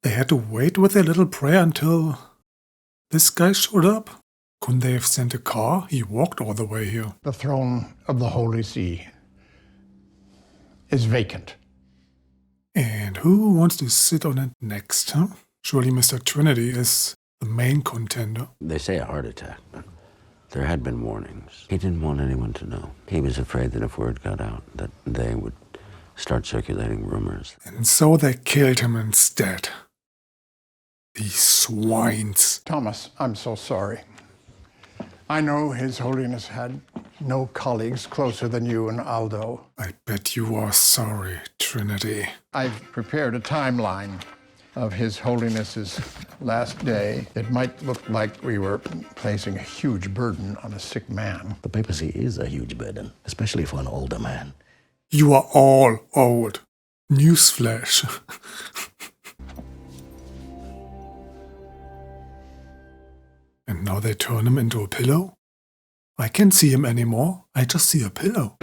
They had to wait with their little prayer until this guy showed up. Couldn't they have sent a car? He walked all the way here. The throne of the Holy See is vacant. And who wants to sit on it next, huh? Surely Mr. Trinity is the main contender. They say a heart attack, but there had been warnings. He didn't want anyone to know. He was afraid that if word got out, that they would start circulating rumors. And so they killed him instead. These swines. Thomas, I'm so sorry. I know His Holiness had no colleagues closer than you and Aldo. I bet you are sorry, Trinity. I've prepared a timeline of His Holiness's last day. It might look like we were placing a huge burden on a sick man. The papacy is a huge burden, especially for an older man. You are all old. Newsflash. And now they turn him into a pillow? I can't see him anymore. I just see a pillow.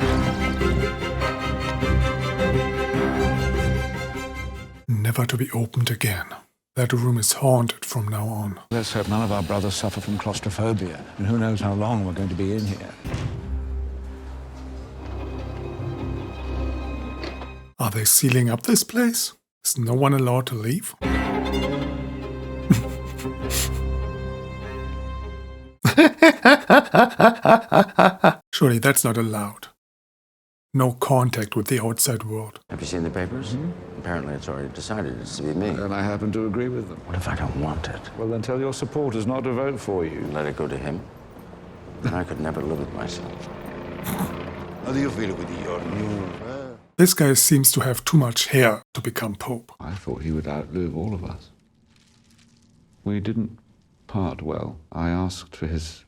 Never to be opened again. That room is haunted from now on. Let's hope none of our brothers suffer from claustrophobia. And who knows how long we're going to be in here. Are they sealing up this place? Is no one allowed to leave? Surely that's not allowed. No contact with the outside world. Have you seen the papers? Mm-hmm. Apparently it's already decided it's to be me. And I happen to agree with them. What if I don't want it? Well, then tell your supporters not to vote for you. Let it go to him? Then I could never live with myself. How do you feel with your new... This guy seems to have too much hair to become Pope. I thought he would outlive all of us. We didn't part well. I asked for his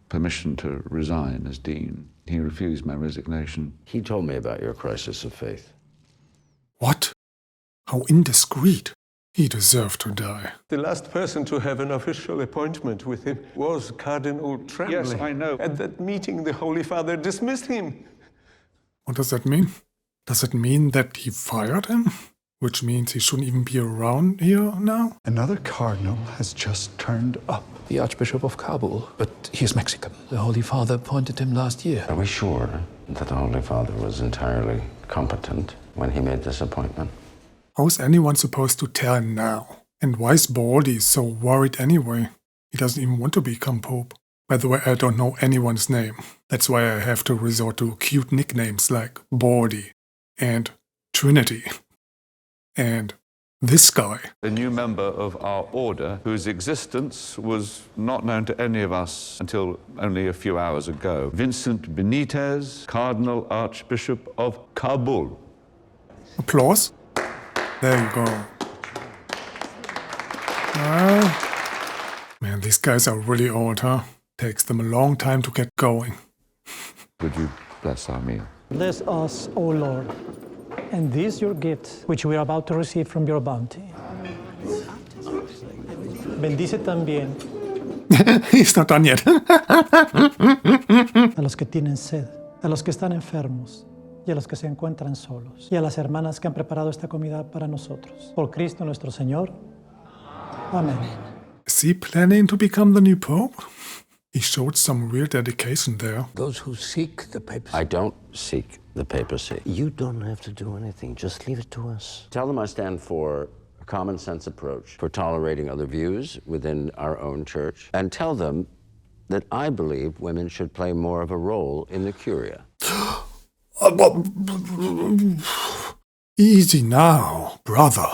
permission to resign as dean. He refused my resignation. He told me about your crisis of faith. What? How indiscreet. He deserved to die. The last person to have an official appointment with him was Cardinal Tremblay. Yes, I know. At that meeting, the Holy Father dismissed him. What does that mean? Does it mean that he fired him? Which means he shouldn't even be around here now? Another cardinal has just turned up. The Archbishop of Kabul, but he is Mexican. The Holy Father appointed him last year. Are we sure that the Holy Father was entirely competent when he made this appointment? How is anyone supposed to tell now? And why is Baldy so worried anyway? He doesn't even want to become Pope. By the way, I don't know anyone's name. That's why I have to resort to cute nicknames like Baldy and Trinity. And this guy. A new member of our order whose existence was not known to any of us until only a few hours ago. Vincent Benitez, Cardinal Archbishop of Kabul. Applause. There you go. Man, these guys are really old, huh? Takes them a long time to get going. Would you bless our meal? Bless us, O Lord, and this your gift, which we are about to receive from your bounty. Bendice también He's not done yet. a los que tienen sed, a los que están enfermos y a los que se encuentran solos, y a las hermanas que han preparado esta comida para nosotros. Por Cristo nuestro Señor. Amén. Is he planning to become the new Pope? He showed some real dedication there. Those who seek the papacy. I don't seek the papacy. You don't have to do anything. Just leave it to us. Tell them I stand for a common sense approach for tolerating other views within our own church. And tell them that I believe women should play more of a role in the curia. Easy now, brother.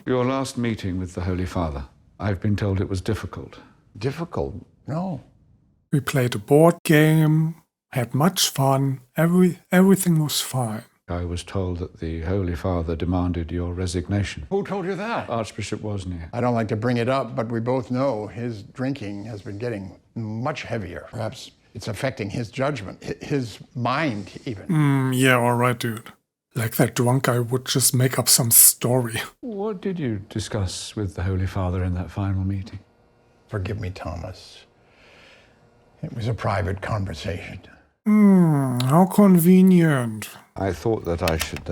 Your last meeting with the Holy Father. I've been told it was difficult. Difficult? No. We played a board game, had much fun, everything was fine. I was told that the Holy Father demanded your resignation. Who told you that? Archbishop Wozniak. I don't like to bring it up, but we both know his drinking has been getting much heavier. Perhaps it's affecting his judgment, his mind even. Yeah, alright, dude. Like that drunk guy would just make up some story. What did you discuss with the Holy Father in that final meeting? Forgive me, Thomas. It was a private conversation. How convenient. I thought that I should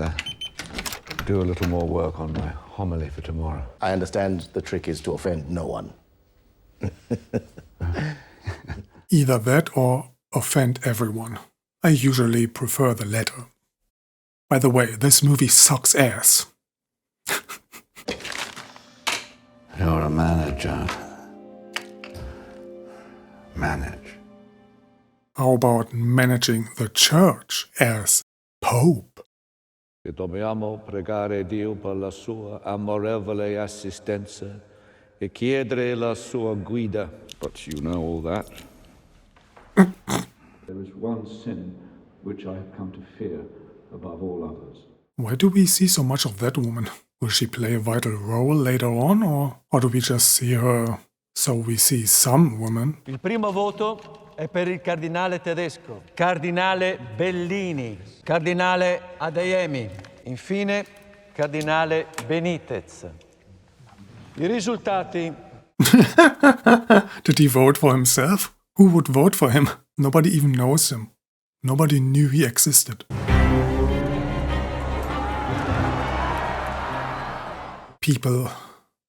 do a little more work on my homily for tomorrow. I understand the trick is to offend no one. Either that or offend everyone. I usually prefer the latter. By the way, this movie sucks ass. You're a manager. Manage. How about managing the church as Pope? Che dobbiamo pregare Dio per la sua amorevole assistenza e chiedere la sua guida. But you know all that. There is one sin which I have come to fear above all others. Why do we see so much of that woman? Will she play a vital role later on, or do we just see her so we see some woman? Il primo voto è per il cardinale tedesco, cardinale Bellini, cardinale Adeyemi, infine cardinale Benitez. I risultati. Did he vote for himself? Who would vote for him? Nobody even knows him. Nobody knew he existed. People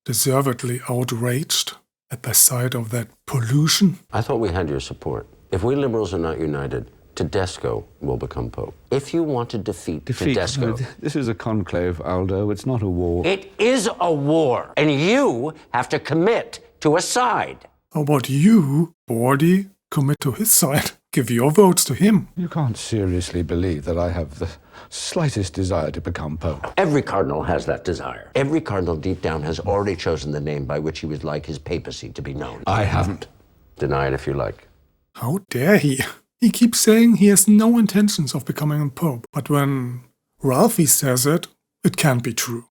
deservedly outraged at the sight of that pollution. I thought we had your support. If we liberals are not united, Tedesco will become Pope. If you want to defeat Tedesco... This is a conclave, Aldo. It's not a war. It is a war, and you have to commit to a side. How about you, Bordy, commit to his side? Give your votes to him. You can't seriously believe that I have the slightest desire to become Pope. Every cardinal has that desire. Every cardinal deep down has already chosen the name by which he would like his papacy to be known. I haven't. Deny it if you like. How dare he? He keeps saying he has no intentions of becoming a pope. But when Ralphie says it, it can't be true.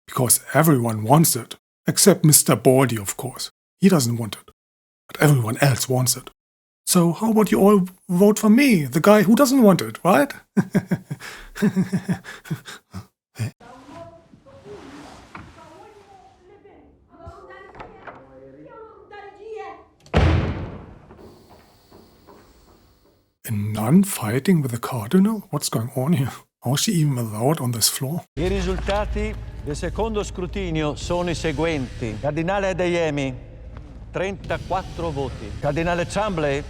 Because everyone wants it. Except Mr. Bordy, of course. He doesn't want it. But everyone else wants it. So how about you all vote for me, the guy who doesn't want it, right? A nun fighting with a cardinal? What's going on here? How is she even allowed on this floor? I risultati del secondo scrutinio sono i seguenti. Cardinale Adeyemi, 34 voti. Cardinale Chamblay,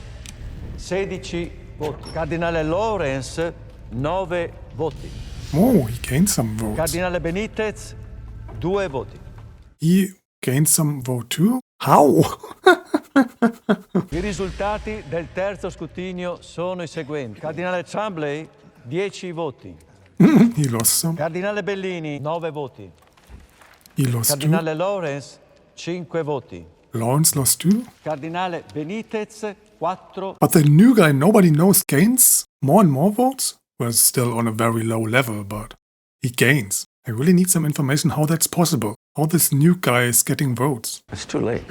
16 voti. Cardinale Lawrence, 9 voti. Oh, he gained some votes. Cardinale Benitez, 2 voti. He gained some vote too? How? I risultati del terzo scrutinio sono i seguenti. Cardinale Chamblay, 10 voti. He lost some. Cardinale Bellini, 9 voti. He lost Cardinale Lawrence, 5 voti. Lawrence lost too. Cardinale Benitez, 4. But the new guy nobody knows gains more and more votes? Well, still on a very low level, but he gains. I really need some information how that's possible. How this new guy is getting votes. It's too late.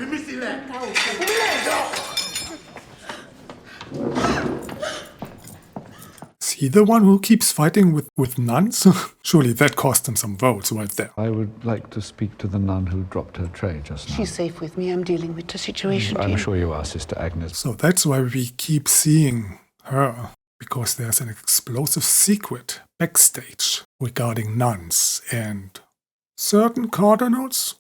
Is he the one who keeps fighting with nuns? Surely that cost him some votes right there. I would like to speak to the nun who dropped her tray just now. She's safe with me. I'm dealing with the situation. I'm sure you are, Sister Agnes. So that's why we keep seeing her. Because there's an explosive secret backstage regarding nuns and certain cardinals.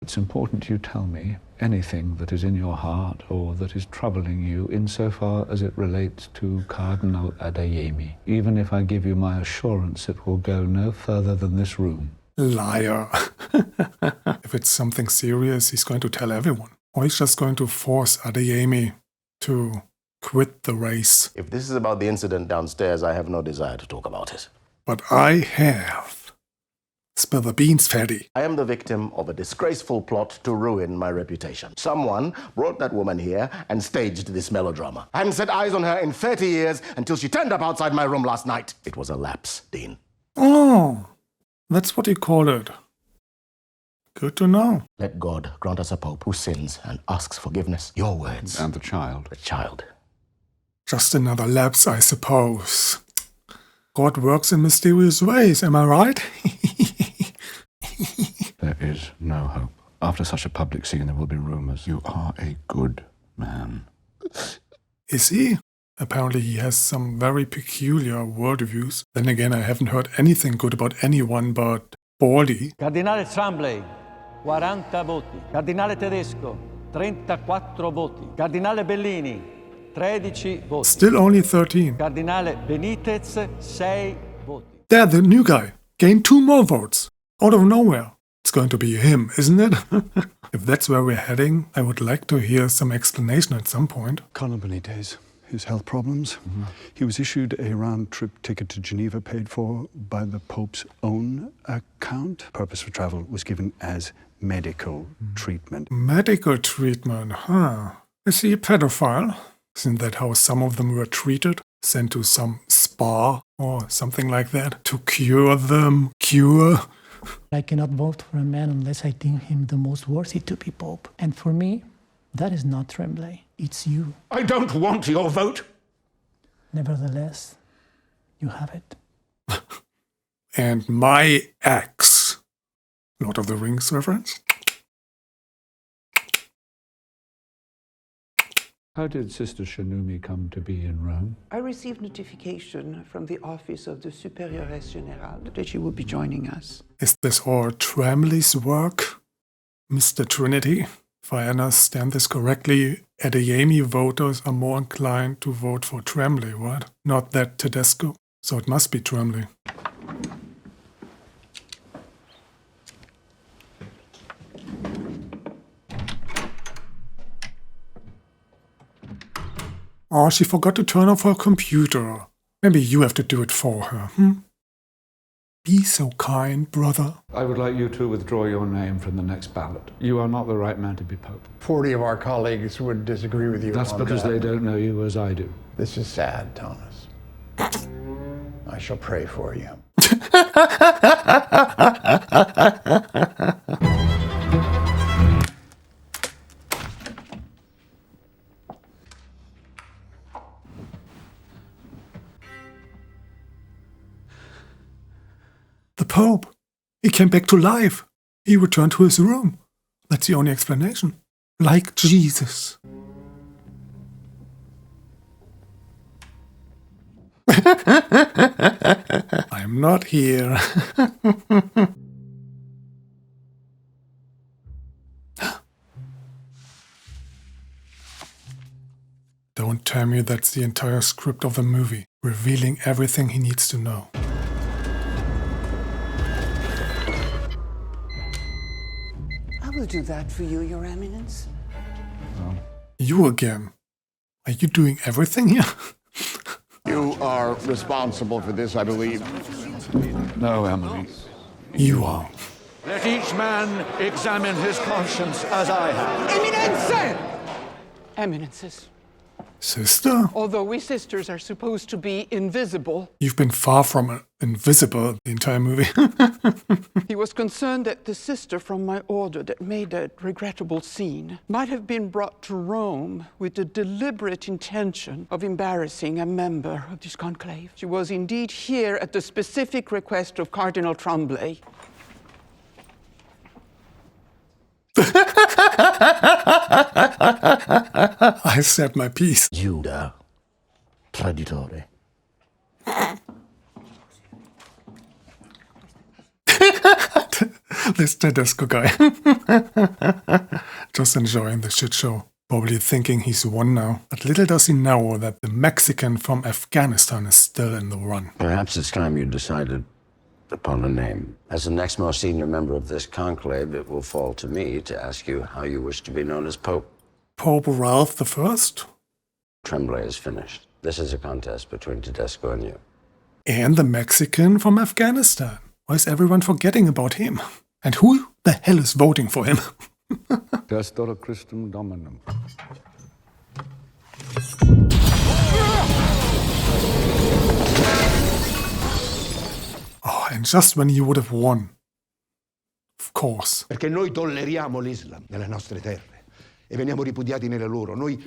It's important you tell me anything that is in your heart or that is troubling you insofar as it relates to Cardinal Adeyemi, even if I give you my assurance it will go no further than this room. Liar. If it's something serious, he's going to tell everyone. Or he's just going to force Adeyemi to quit the race. If this is about the incident downstairs, I have no desire to talk about it. But I have. Spill the beans, fatty. I am the victim of a disgraceful plot to ruin my reputation. Someone brought that woman here and staged this melodrama. I hadn't set eyes on her in 30 years until she turned up outside my room last night. It was a lapse, Dean. Oh, that's what you call it. Good to know. Let God grant us a pope who sins and asks forgiveness. Your words. And the child. The child. Just another lapse, I suppose. God works in mysterious ways, am I right? There is no hope. After such a public scene, there will be rumors. You are a good man. Is he? Apparently he has some very peculiar worldviews. Then again, I haven't heard anything good about anyone but Baldy. Cardinale Tremblay, 40 voti. Cardinale Tedesco, 34 voti. Cardinale Bellini, 13 voti. Still only 13. Cardinale Benitez, 6 voti. There, the new guy gained 2 more votes. Out of nowhere. It's going to be him, isn't it? If that's where we're heading, I would like to hear some explanation at some point. Cardinal Benitez, his health problems. He was issued a round-trip ticket to Geneva paid for by the Pope's own account. Purpose for travel was given as medical treatment. Medical treatment, huh? Is he a pedophile? Isn't that how some of them were treated? Sent to some spa or something like that to cure them? Cure? I cannot vote for a man unless I think him the most worthy to be Pope. And for me, that is not Tremblay. It's you. I don't want your vote. Nevertheless, you have it. And my ex. Lord of the Rings reference? How did Sister Shanumi come to be in Rome? I received notification from the office of the Superioress Generale that she would be joining us. Is this all Tremblay's work? Mr. Trinity? If I understand this correctly, Adeyemi voters are more inclined to vote for Tremblay, right? Not that Tedesco. So it must be Tremblay. Oh, she forgot to turn off her computer. Maybe you have to do it for her, Be so kind, brother. I would like you to withdraw your name from the next ballot. You are not the right man to be Pope. 40 of our colleagues would disagree with you. That's because they don't know you as I do. This is sad, Thomas. I shall pray for you. The Pope. He came back to life. He returned to his room. That's the only explanation. Like Jesus. I'm not here. Don't tell me that's the entire script of the movie, revealing everything he needs to know. I will do that for you, Your Eminence. You again. Are you doing everything here? You are responsible for this, I believe. No, Emily. You are. Let each man examine his conscience as I have. Eminence! Eminences. Sister? Although we sisters are supposed to be invisible, You've been far from invisible the entire movie. he was concerned that the sister from my order that made that regrettable scene might have been brought to Rome with the deliberate intention of embarrassing a member of this conclave. She was indeed here at the specific request of Cardinal Tremblay. I said my piece. Judah, traditore. This Tedesco guy. Just enjoying the shit show. Probably thinking he's won now. But little does he know that the Mexican from Afghanistan is still in the run. Perhaps it's time you decided upon a name. As the next most senior member of this conclave, it will fall to me to ask you how you wish to be known as Pope. Pope Ralph I? Tremblay is finished. This is a contest between Tedesco and you. And the Mexican from Afghanistan. Why is everyone forgetting about him? And who the hell is voting for him? Destor Christum Dominum. Oh, and just when you would have won. Of course. Perché noi tolleriamo l'Islam nelle nostre terre e veniamo ripudiati nelle loro. Noi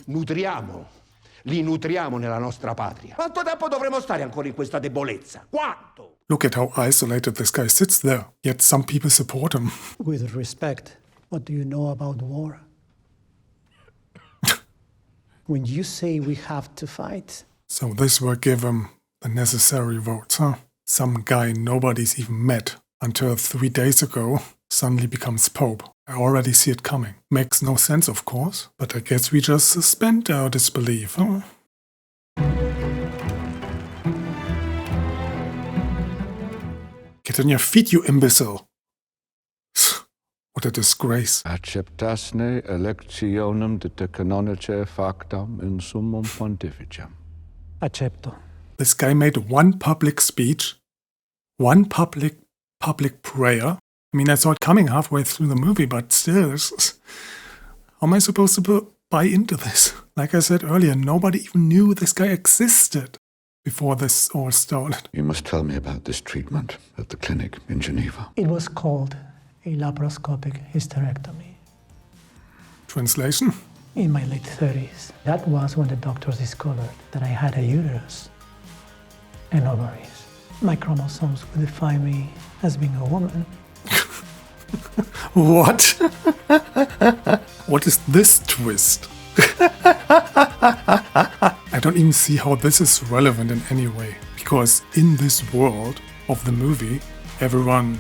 li nutriamo nella nostra patria. Quanto tempo dovremo stare ancora in questa debolezza? Quanto? Look at how isolated this guy sits there. Yet some people support him. With respect, what do you know about war? When you say we have to fight, So this will give him the necessary votes, huh? Some guy nobody's even met until 3 days ago suddenly becomes Pope. I already see it coming. Makes no sense, of course, but I guess we just suspend our disbelief, huh? Get on your feet, you imbecile! What a disgrace. Acceptasne electionem de canonice factam in summum pontificem. Acepto. This guy made one public speech, one public prayer. I mean, I saw it coming halfway through the movie, but still, how am I supposed to buy into this? Like I said earlier, nobody even knew this guy existed before this all started. You must tell me about this treatment at the clinic in Geneva. It was called a laparoscopic hysterectomy. Translation? In my late 30s. That was when the doctors discovered that I had a uterus and ovaries. My chromosomes would define me as being a woman. What? What is this twist? I don't even see how this is relevant in any way, because in this world of the movie, everyone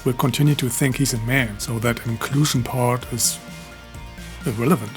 will continue to think he's a man, so that inclusion part is irrelevant.